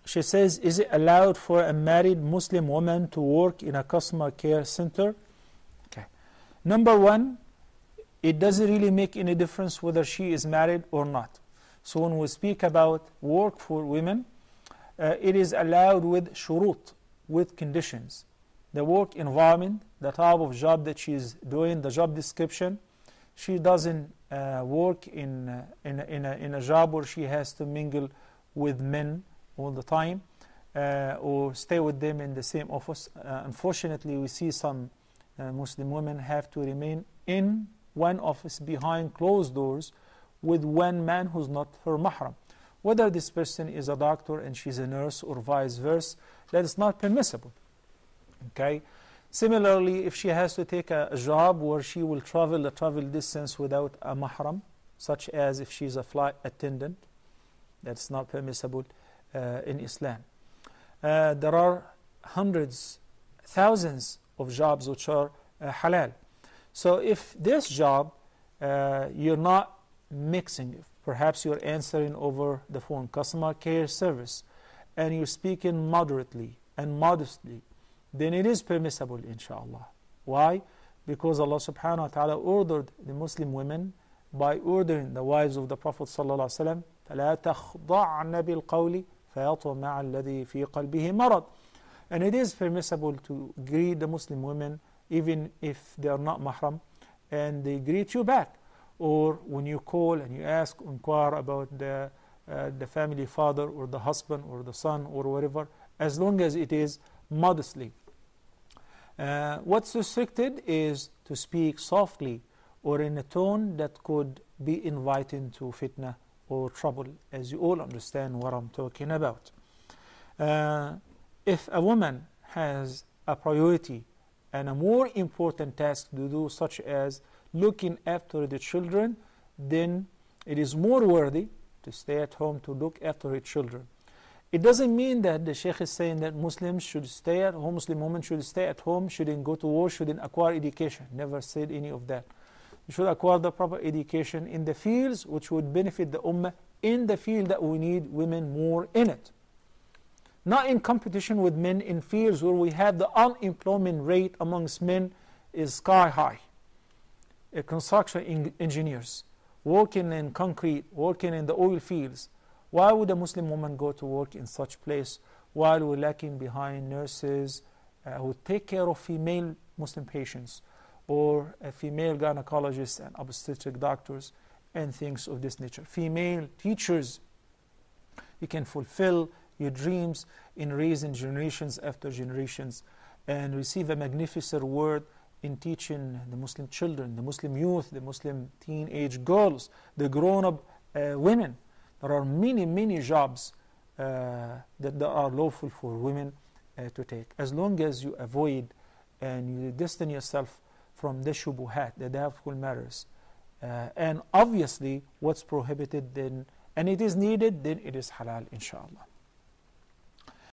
She says, is it allowed for a married Muslim woman to work in a customer care center? Okay. Number one, it doesn't really make any difference whether she is married or not. So when we speak about work for women, it is allowed with shurut, with conditions. The work environment, the type of job that she is doing, the job description. She doesn't work in a job where she has to mingle with men all the time or stay with them in the same office. Unfortunately, we see some Muslim women have to remain in one office behind closed doors with one man who's not her mahram. Whether this person is a doctor and she's a nurse or vice versa, that is not permissible. Okay. Similarly, if she has to take a job where she will travel the travel distance without a mahram, such as if she's a flight attendant, that's not permissible in Islam. There are hundreds, thousands of jobs which are halal. So if this job, you're not mixing, perhaps you're answering over the phone, customer care service, and you're speaking moderately and modestly, then it is permissible, inshallah. Why? Because Allah subhanahu wa ta'ala ordered the Muslim women by ordering the wives of the Prophet sallallahu alaihi wasallam, فَلَا تَخْضَعْنَ بِالْقَوْلِ فَيَطْمَعَ الَّذِي فِي قَلْبِهِ مَرَضٍ. And it is permissible to greet the Muslim women even if they are not mahram, and they greet you back. Or when you call and you ask, inquire about the family father or the husband or the son or whatever, as long as it is modestly. What's restricted is to speak softly or in a tone that could be inviting to fitna or trouble, as you all understand what I'm talking about. If a woman has a priority and a more important task to do, such as looking after the children, then it is more worthy to stay at home to look after her children. It doesn't mean that the Sheikh is saying that Muslims should stay at home, Muslim women should stay at home, shouldn't go to war, shouldn't acquire education. Never said any of that. You should acquire the proper education in the fields which would benefit the ummah, in the field that we need women more in it. Not in competition with men in fields where we have the unemployment rate amongst men is sky high. Construction engineers, working in concrete, working in the oil fields. Why would a Muslim woman go to work in such place while we're lacking behind nurses who take care of female Muslim patients, or female gynecologists and obstetric doctors and things of this nature? Female teachers, you can fulfill your dreams in raising generations after generations and receive a magnificent word in teaching the Muslim children, the Muslim youth, the Muslim teenage girls, the grown-up women. There are many, many jobs that are lawful for women to take, as long as you avoid and you distance yourself from the shubuhat, the doubtful matters. And obviously, what's prohibited then, and it is needed, then it is halal, inshallah.